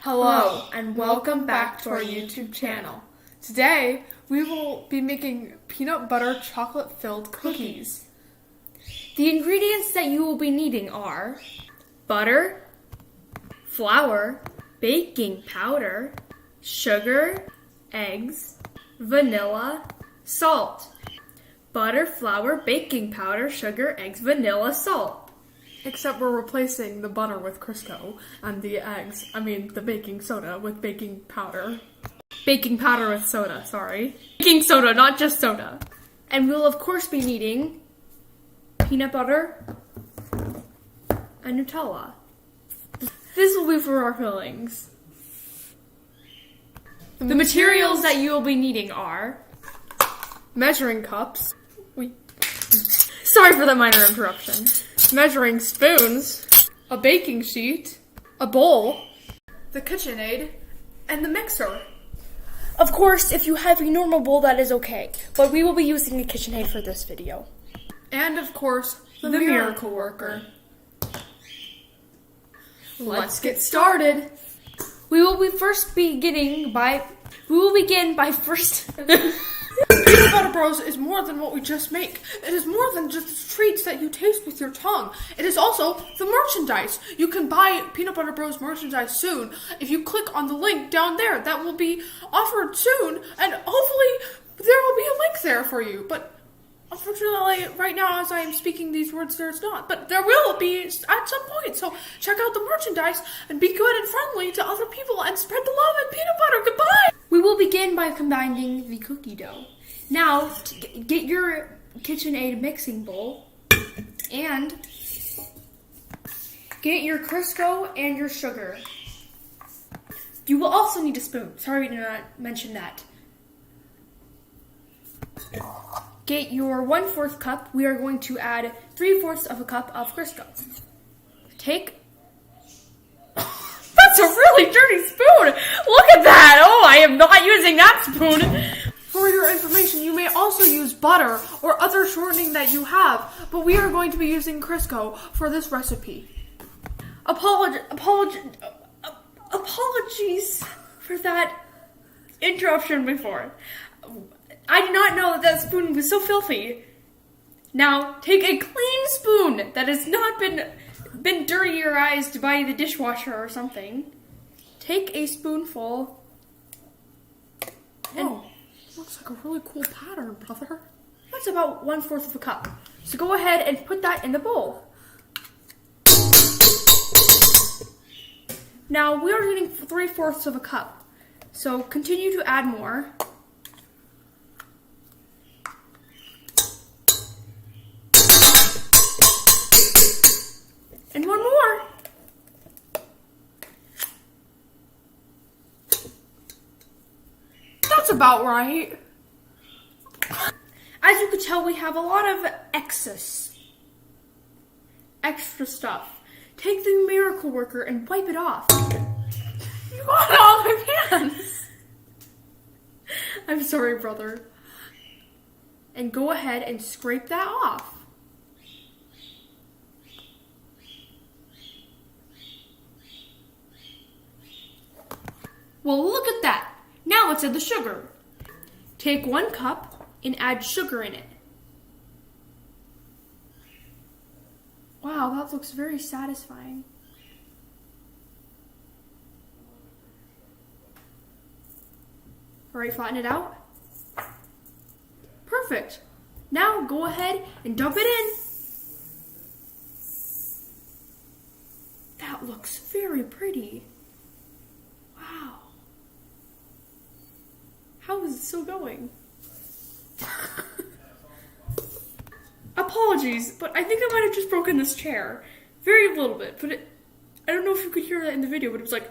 Hello, and welcome back to our YouTube channel. Today, we will be making peanut butter chocolate-filled cookies. The ingredients that you will be needing are butter, flour, baking powder, sugar, eggs, vanilla, salt. Butter, flour, baking powder, sugar, eggs, vanilla, salt. Except we're replacing the butter with Crisco and the the baking soda with baking powder. Baking powder with soda, sorry. Baking soda, not just soda. And we'll of course be needing peanut butter and Nutella. This will be for our fillings. The materials that you will be needing are measuring cups. Sorry for the minor interruption. Measuring spoons, a baking sheet, a bowl, the KitchenAid, and the mixer. Of course, if you have a normal bowl, that is okay, but we will be using the KitchenAid for this video. And of course, the miracle worker. Let's get started. We will begin by first... Peanut Butter Bros is more than what we just make. It is more than just treats that you taste with your tongue. It is also the merchandise. You can buy Peanut Butter Bros merchandise soon if you click on the link down there. That will be offered soon, and hopefully there will be a link there for you. But unfortunately, right now as I am speaking these words, there's not. But there will be at some point. So check out the merchandise and be good and friendly to other people and spread the love and peanut butter. Goodbye! We will begin by combining the cookie dough. Now, get your KitchenAid mixing bowl and get your Crisco and your sugar. You will also need a spoon. Sorry we did not mention that. Get your 1/4 cup. We are going to add 3/4 of a cup of Crisco. That's a really dirty spoon! Look at that! Oh, I am not using that spoon! For your information, you may also use butter or other shortening that you have, but we are going to be using Crisco for this recipe. Apologies for that interruption before. I did not know that spoon was so filthy. Now, take a clean spoon that has not been dirtierized by the dishwasher or something. Take a spoonful. Oh, looks like a really cool pattern, brother. That's about 1/4 of a cup. So go ahead and put that in the bowl. Now we are getting 3/4 of a cup. So continue to add more. And one more. That's about right. As you could tell, we have a lot of extra stuff. Take the miracle worker and wipe it off. You got it on my hands. I'm sorry, brother. And go ahead and scrape that off. Well, look at that. Now let's add the sugar. Take 1 cup and add sugar in it. Wow, that looks very satisfying. All right, flatten it out. Perfect. Now go ahead and dump it in. That looks very pretty. Wow. How is it still going? Apologies, but I think I might have just broken this chair. Very little bit, but I don't know if you could hear that in the video, but it was like...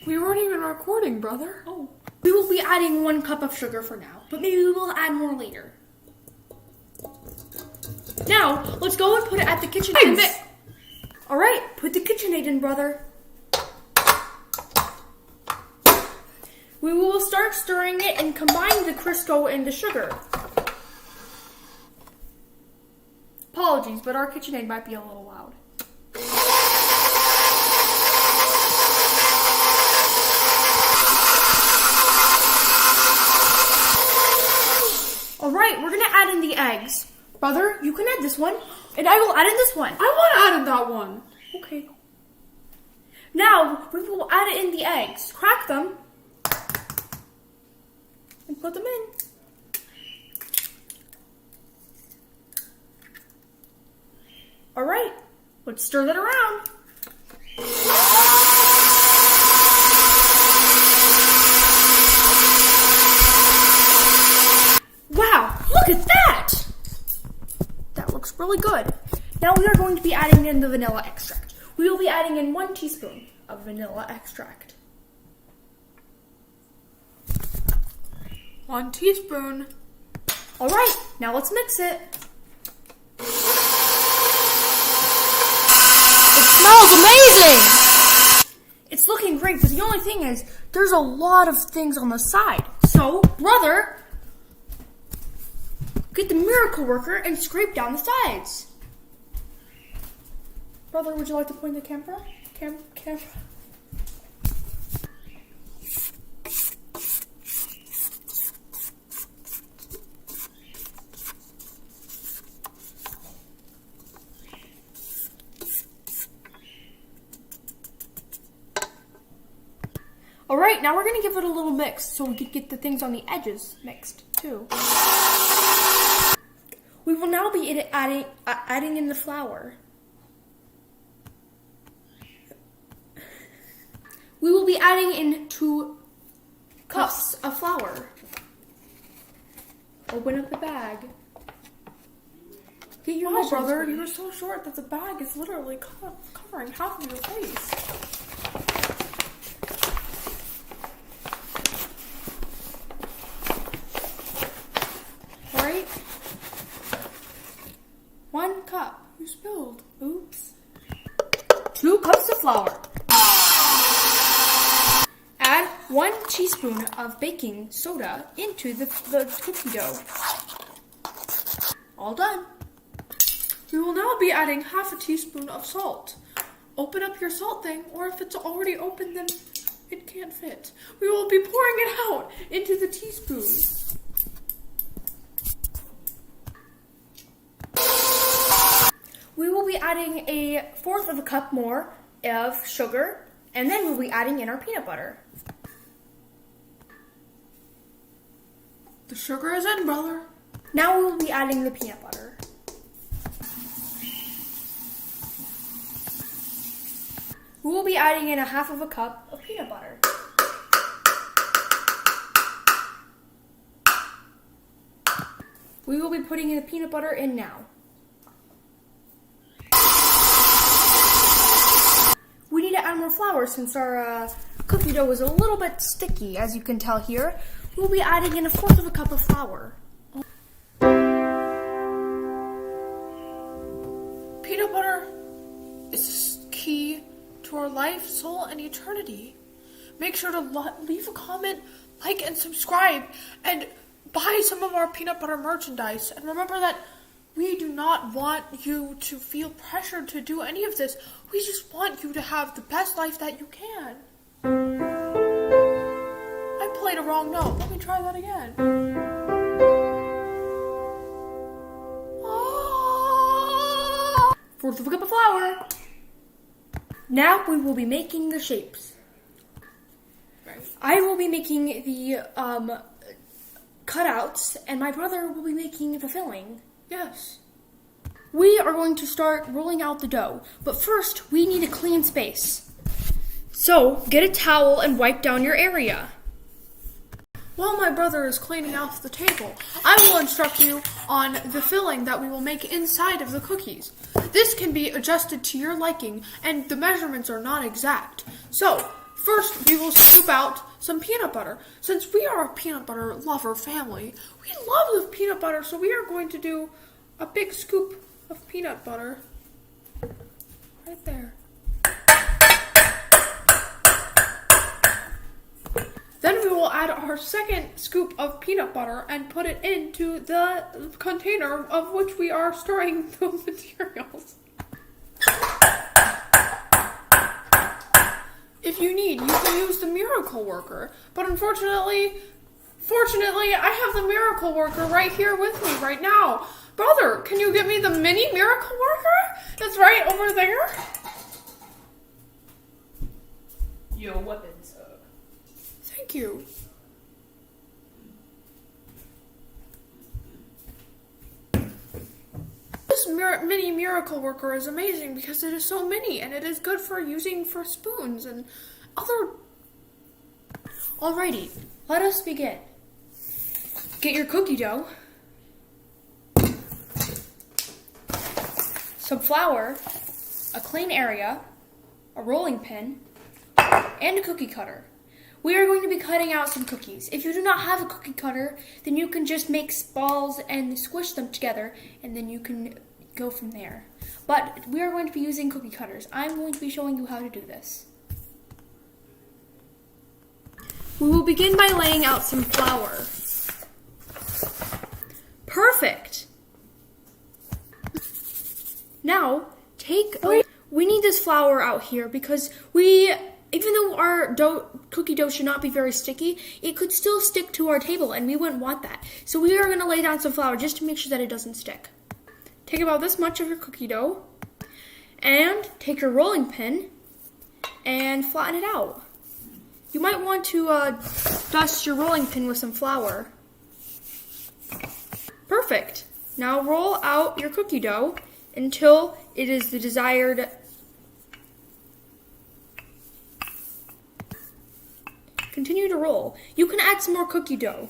We weren't even recording, brother. Oh. We will be adding 1 cup of sugar for now, but maybe we will add more later. Now, let's go and put it at the KitchenAid. Alright, put the KitchenAid in, brother. We will start stirring it and combine the Crisco and the sugar. Apologies, but our KitchenAid might be a little loud. add in the eggs. Brother, you can add this one, and I will add in this one. I want to add in that one. Okay. Now, we will add in the eggs. Crack them. And put them in. Alright, let's stir that around. Wow, look at that! That looks really good. Now we are going to be adding in the vanilla extract. We will be adding in 1 teaspoon of vanilla extract. 1 teaspoon. Alright, now let's mix it. It smells amazing! It's looking great, but the only thing is, there's a lot of things on the side. So, brother, get the miracle worker and scrape down the sides. Brother, would you like to point the camera? Camera. Alright, now we're going to give it a little mix so we can get the things on the edges mixed too. We will now be adding in the flour. We will be adding in 2 cups of flour. Open up the bag. Get your Wow, brother, you were so short that the bag is literally covering half of your face. Alright. 1 cup. You spilled. Oops. 2 cups of flour. Add 1 teaspoon of baking soda into the cookie dough. All done. We will now be adding half a teaspoon of salt. Open up your salt thing, or if it's already open, then it can't fit. We will be pouring it out into the teaspoon. We will be adding 1/4 of a cup more of sugar, and then we'll be adding in our peanut butter. The sugar is in, brother. Now we will be adding the peanut butter. We will be adding in 1/2 of a cup of peanut butter. We will be putting in the peanut butter in now. We need to add more flour since our cookie dough is a little bit sticky, as you can tell here. We'll be adding in 1/4 of a cup of flour. Peanut butter is key to our life, soul, and eternity. Make sure to leave a comment, like, and subscribe, and buy some of our peanut butter merchandise. And remember that we do not want you to feel pressured to do any of this. We just want you to have the best life that you can. I played a wrong note. Let me try that again. 1/4 of a cup of flour. Now we will be making the shapes. I will be making the cutouts, and my brother will be making the filling. Yes. We are going to start rolling out the dough, but first we need a clean space. So get a towel and wipe down your area. While my brother is cleaning off the table, I will instruct you on the filling that we will make inside of the cookies. This can be adjusted to your liking, and the measurements are not exact. So, first we will scoop out some peanut butter. Since we are a peanut butter lover family, we love the peanut butter, so we are going to do a big scoop of peanut butter right there. Then we will add our second scoop of peanut butter and put it into the container of which we are storing the materials. If you need, you can use the miracle worker, but unfortunately, Fortunately, I have the miracle worker right here with me right now. Brother, can you get me the mini miracle worker that's right over there? Your weapon, sir. Thank you. This mini miracle worker is amazing because it is so mini and it is good for using for spoons and other... Alrighty, let us begin. Get your cookie dough, some flour, a clean area, a rolling pin, and a cookie cutter. We are going to be cutting out some cookies. If you do not have a cookie cutter, then you can just make balls and squish them together, and then you can go from there. But we are going to be using cookie cutters. I'm going to be showing you how to do this. We will begin by laying out some flour. Perfect! Now, we need this flour out here because even though our cookie dough should not be very sticky, it could still stick to our table and we wouldn't want that. So we are going to lay down some flour just to make sure that it doesn't stick. Take about this much of your cookie dough and take your rolling pin and flatten it out. You might want to dust your rolling pin with some flour. Perfect. Now roll out your cookie dough until it is the desired. Continue to roll. You can add some more cookie dough.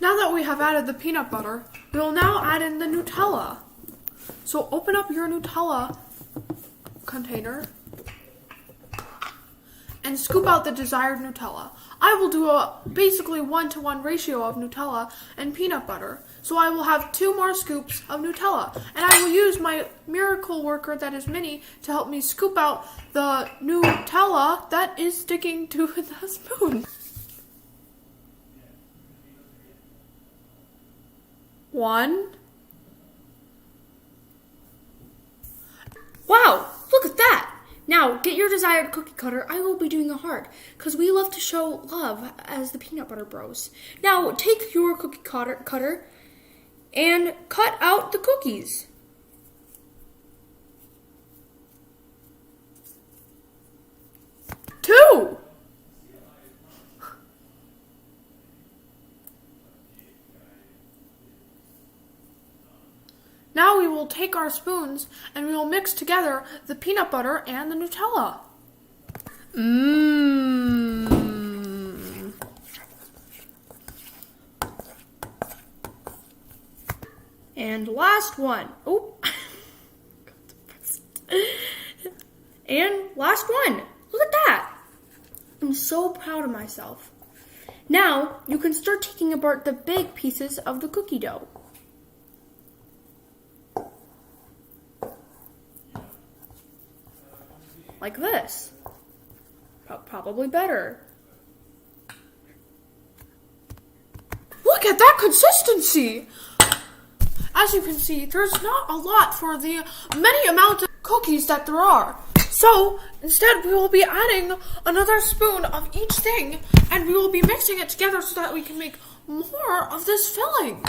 Now that we have added the peanut butter, we will now add in the Nutella. So open up your Nutella container and scoop out the desired Nutella. I will do a basically 1-to-1 ratio of Nutella and peanut butter. So I will have 2 more scoops of Nutella. And I will use my miracle worker that is mini to help me scoop out the Nutella that is sticking to the spoon. 1. Wow, look at that! Now, get your desired cookie cutter. I will be doing a heart, because we love to show love as the Peanut Butter Bros. Now, take your cookie cutter and cut out the cookies. Two. Now we will take our spoons and we will mix together the peanut butter and the Nutella. Mmm. And last one. Oh. And last one. Look at that. I'm so proud of myself. Now, you can start taking apart the big pieces of the cookie dough. Like this. Probably better. Look at that consistency! As you can see, there's not a lot for the many amount of cookies that there are. So, instead we will be adding another spoon of each thing, and we will be mixing it together so that we can make more of this filling.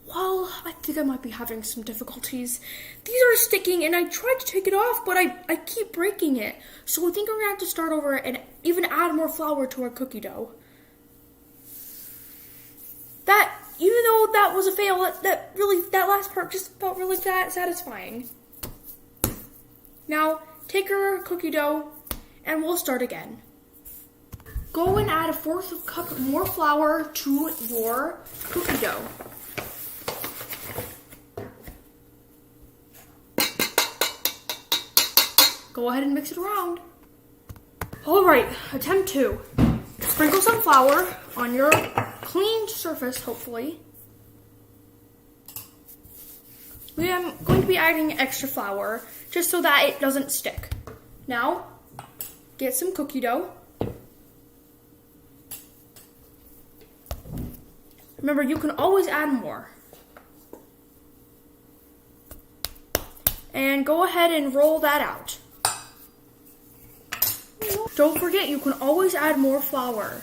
Well, I think I might be having some difficulties. These are sticking, and I tried to take it off, but I keep breaking it. So I think I'm going to have to start over and even add more flour to our cookie dough. Even though that was a fail, that last part just felt really satisfying. Now, take your cookie dough, and we'll start again. Go and add 1/4 cup more flour to your cookie dough. Go ahead and mix it around. Alright, attempt 2. Sprinkle some flour on your clean surface, hopefully. We are going to be adding extra flour, just so that it doesn't stick. Now, get some cookie dough. Remember, you can always add more. And go ahead and roll that out. Don't forget, you can always add more flour.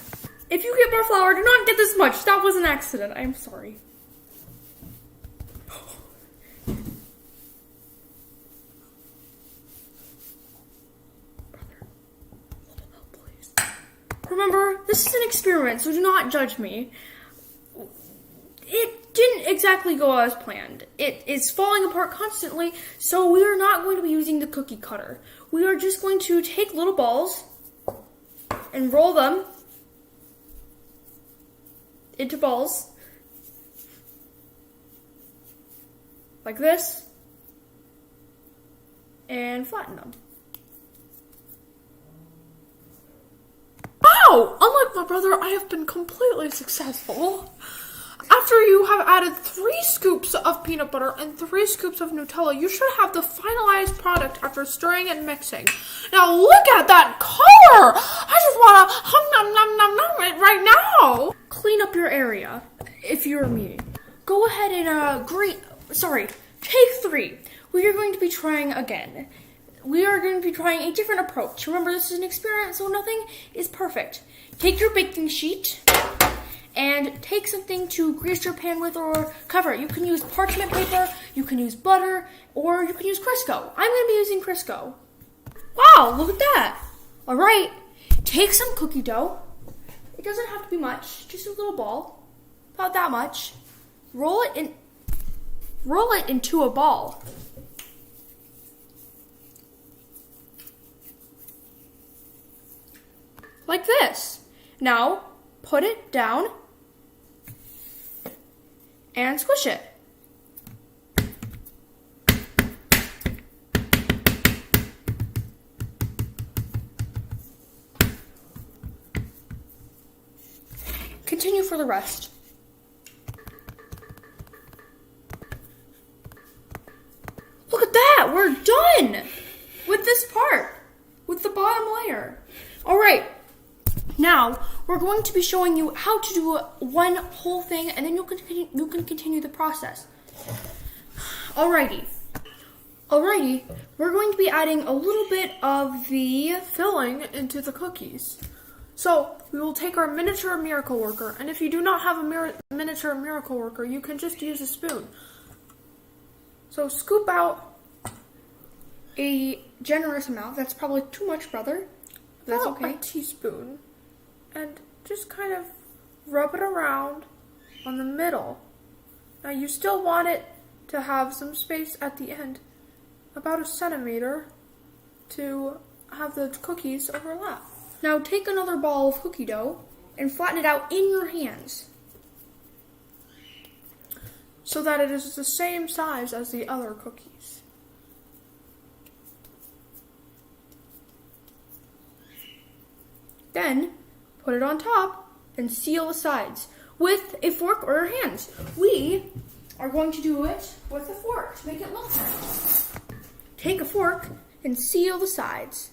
If you get more flour, do not get this much. That was an accident. I'm sorry. Remember, this is an experiment, so do not judge me. It didn't exactly go as planned. It is falling apart constantly, so we are not going to be using the cookie cutter. We are just going to take little balls and roll them into balls like this and flatten them. Wow! Unlike my brother, I have been completely successful. After you have added 3 scoops of peanut butter and 3 scoops of Nutella, you should have the finalized product after stirring and mixing. Now look at that color! I just want to hum nom nom nom nom it right now! Clean up your area, if you're me. Go ahead and take 3. We are going to be trying again. We are going to be trying a different approach. Remember, this is an experiment, so nothing is perfect. Take your baking sheet and take something to grease your pan with or cover it. You can use parchment paper, you can use butter, or you can use Crisco. I'm going to be using Crisco. Wow, look at that. All right, take some cookie dough. It doesn't have to be much, just a little ball, about that much. Roll it into a ball. Like this. Now, put it down and squish it. Continue for the rest. Look at that! We're done with this part, with the bottom layer. All right. Now, we're going to be showing you how to do one whole thing, and then you can continue the process. Alrighty, we're going to be adding a little bit of the filling into the cookies. So, we will take our miniature miracle worker, and if you do not have a miniature miracle worker, you can just use a spoon. So, scoop out a generous amount. That's probably too much, brother. That's okay. A teaspoon. And just kind of rub it around on the middle. Now you still want it to have some space at the end, about 1 centimeter, to have the cookies overlap. Now take another ball of cookie dough and flatten it out in your hands, so that it is the same size as the other cookies. Then put it on top and seal the sides with a fork or your hands. We are going to do it with a fork to make it look nice. Take a fork and seal the sides.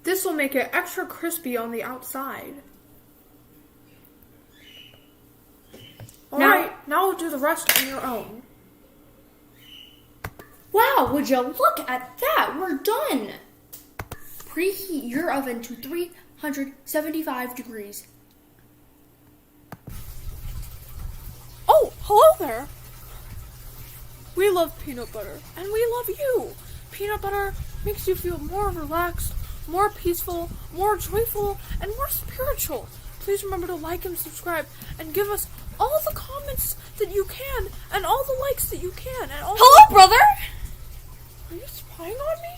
This will make it extra crispy on the outside. Alright, now we'll do the rest on your own. Wow, would you look at that? We're done. Preheat your oven to 375 degrees. Oh, hello there. We love peanut butter, and we love you. Peanut butter makes you feel more relaxed, more peaceful, more joyful, and more spiritual. Please remember to like and subscribe, and give us all the comments that you can, and all the likes that you can, and all. Hello, brother. Are you spying on me?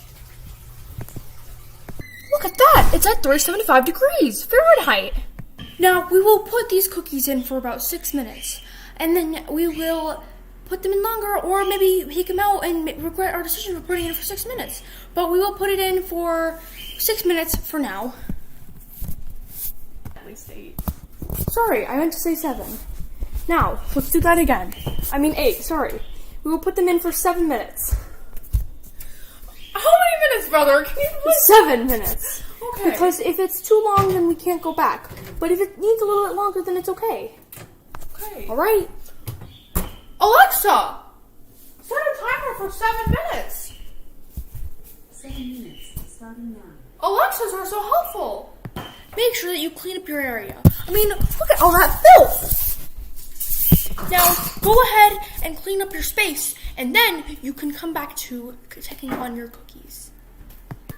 Look at that! It's at 375 degrees Fahrenheit. Now, we will put these cookies in for about 6 minutes. And then we will put them in longer, or maybe take them out and regret our decision for putting it in for 6 minutes. But we will put it in for 6 minutes for now. At least 8. Sorry, I meant to say 7. Now, let's do that again. I mean 8, sorry. We will put them in for 7 minutes. How many minutes, brother? Can you 7 minutes. Okay. Because if it's too long, then we can't go back. But if it needs a little bit longer, then it's okay. Okay. All right. Alexa, set a timer for 7 minutes. 7 minutes, starting now. Alexas are so helpful. Make sure that you clean up your area. I mean, look at all that filth. Now, go ahead and clean up your space, and then you can come back to checking on your cookies.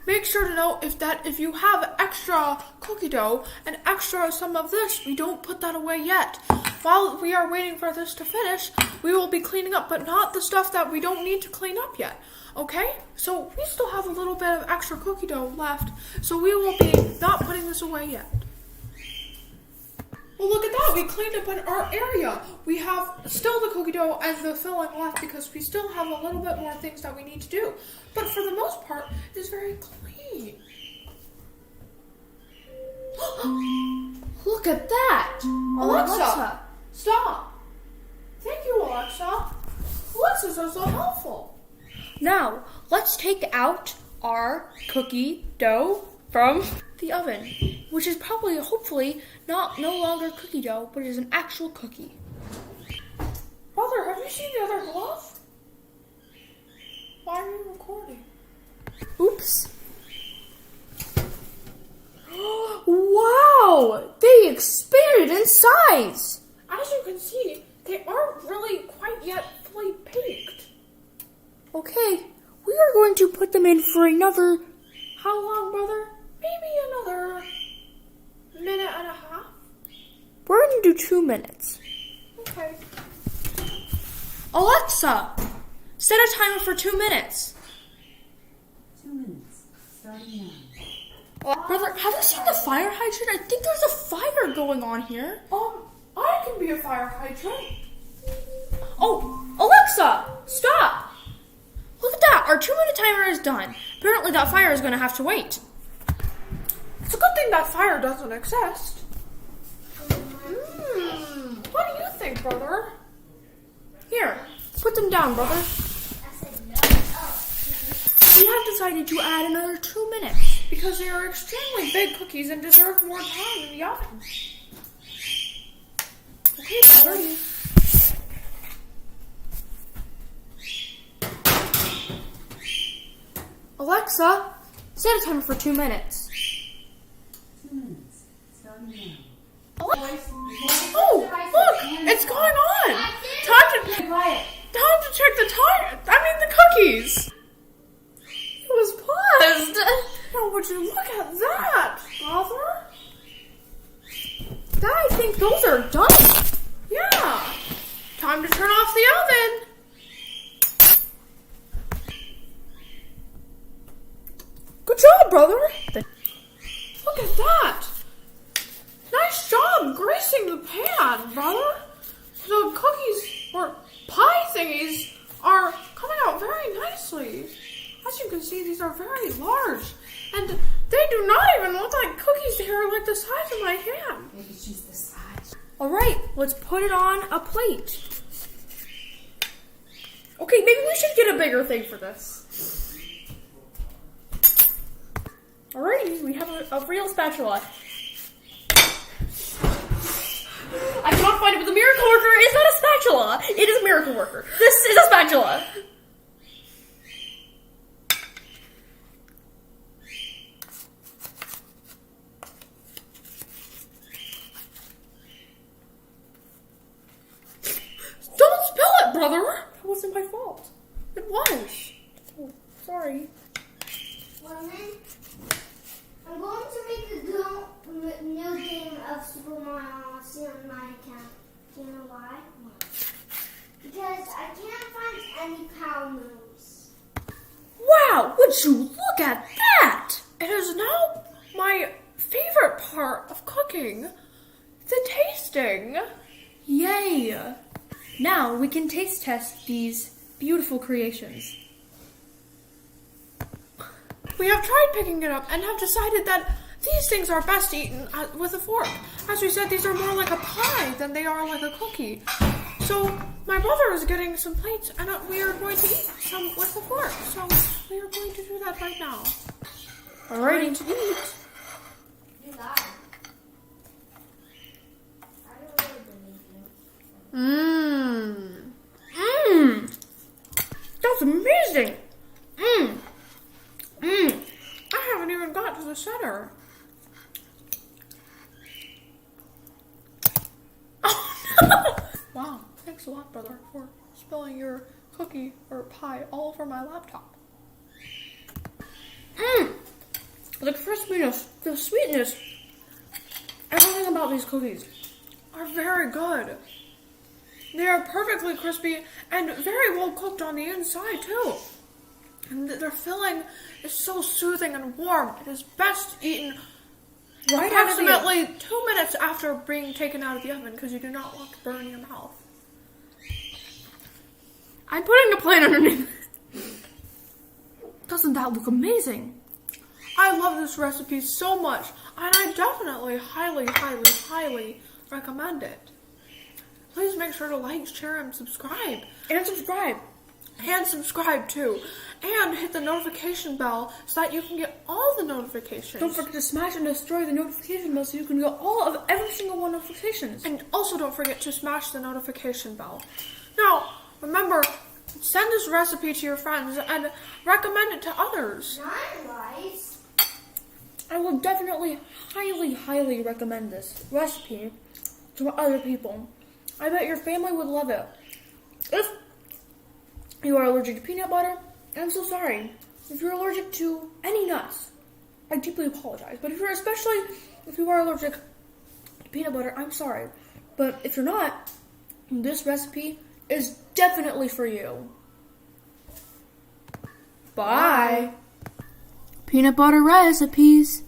Make sure to note if you have extra cookie dough and extra some of this, we don't put that away yet. While we are waiting for this to finish, we will be cleaning up, but not the stuff that we don't need to clean up yet. Okay? So we still have a little bit of extra cookie dough left, so we will be not putting this away yet. Well, look at that. We cleaned up in our area. We have still the cookie dough and the filling left because we still have a little bit more things that we need to do. But for the most part, it's very clean. Look at that. Alexa, stop. Thank you, Alexa. Alexas are so helpful. Now, let's take out our cookie dough from the oven, which is probably, hopefully, no longer cookie dough, but is an actual cookie. Brother, have you seen the other glove? Why are you recording? Oops. Wow! They expanded in size! As you can see, they aren't really quite yet fully baked. Okay, we are going to put them in for another... How long, brother? Maybe another minute and a half. We're going to do 2 minutes. Okay. Alexa, set a timer for 2 minutes. 2 minutes, starting now. Brother, have you seen the fire hydrant? I think there's a fire going on here. I can be a fire hydrant. Oh, Alexa, stop! Look at that, our 2-minute timer is done. Apparently that fire is going to have to wait. It's a good thing that fire doesn't exist. What do you think, brother? Here, put them down, brother. We have decided to add another 2 minutes. Because they are extremely big cookies and deserve more time in the oven. Okay, brother. Alexa, set a timer for 2 minutes. 2 minutes, starting now. Oh, look! It's going on! Time to check the time. The cookies! It was paused! Now, would you look at that, brother? I think those are done. Yeah! Time to turn off the oven! Good job, brother. Look at that! Nice job greasing the pan, brother! The cookies, or pie thingies, are coming out very nicely. As you can see, these are very large. And they do not even look like cookies. They are like the size of my hand. Maybe she's the size. All right, let's put it on a plate. Okay, maybe we should get a bigger thing for this. Alrighty, we have a real spatula. I cannot find it, but the Miracle Worker is not a spatula. It is a Miracle Worker. This is a spatula. Don't spill it, brother! That wasn't my fault. It was. Oh, sorry. Woman, I'm going to make a new game of Super Mario Odyssey on my account. Do you know why? Because I can't find any power moves. Wow, would you look at that? It is now my favorite part of cooking. The tasting. Yay! Now we can taste test these beautiful creations. We have tried picking it up and have decided that these things are best eaten with a fork. As we said, these are more like a pie than they are like a cookie. So my brother is getting some plates and we are going to eat some with a fork. So we are going to do that right now. Alrighty. To eat. You got it. I don't really believe you. Mmm. Thanks a lot, brother, for spilling your cookie or pie all over my laptop. The crispiness, the sweetness, everything about these cookies Are very good. They are perfectly crispy and very well cooked on the inside, too. And their filling is so soothing and warm. It is best eaten right out of the oven. approximately 2 minutes after being taken out of the oven because you do not want to burn your mouth. I'm putting a plate underneath. Doesn't that look amazing? I love this recipe so much, and I definitely highly recommend it. Please make sure to like, share, and subscribe. And subscribe. And subscribe too. And hit the notification bell so that you can get all the notifications. Don't forget to smash and destroy the notification bell so you can get all of every single one notifications. And also don't forget to smash the notification bell. Now, remember, send this recipe to your friends and recommend it to others. Nice. I will definitely highly recommend this recipe to other people. I bet your family would love it. If you are allergic to peanut butter, I'm so sorry. If you're allergic to any nuts, I deeply apologize. But if you are allergic to peanut butter, I'm sorry. But if you're not, this recipe is definitely for you. Bye. Peanut butter recipes.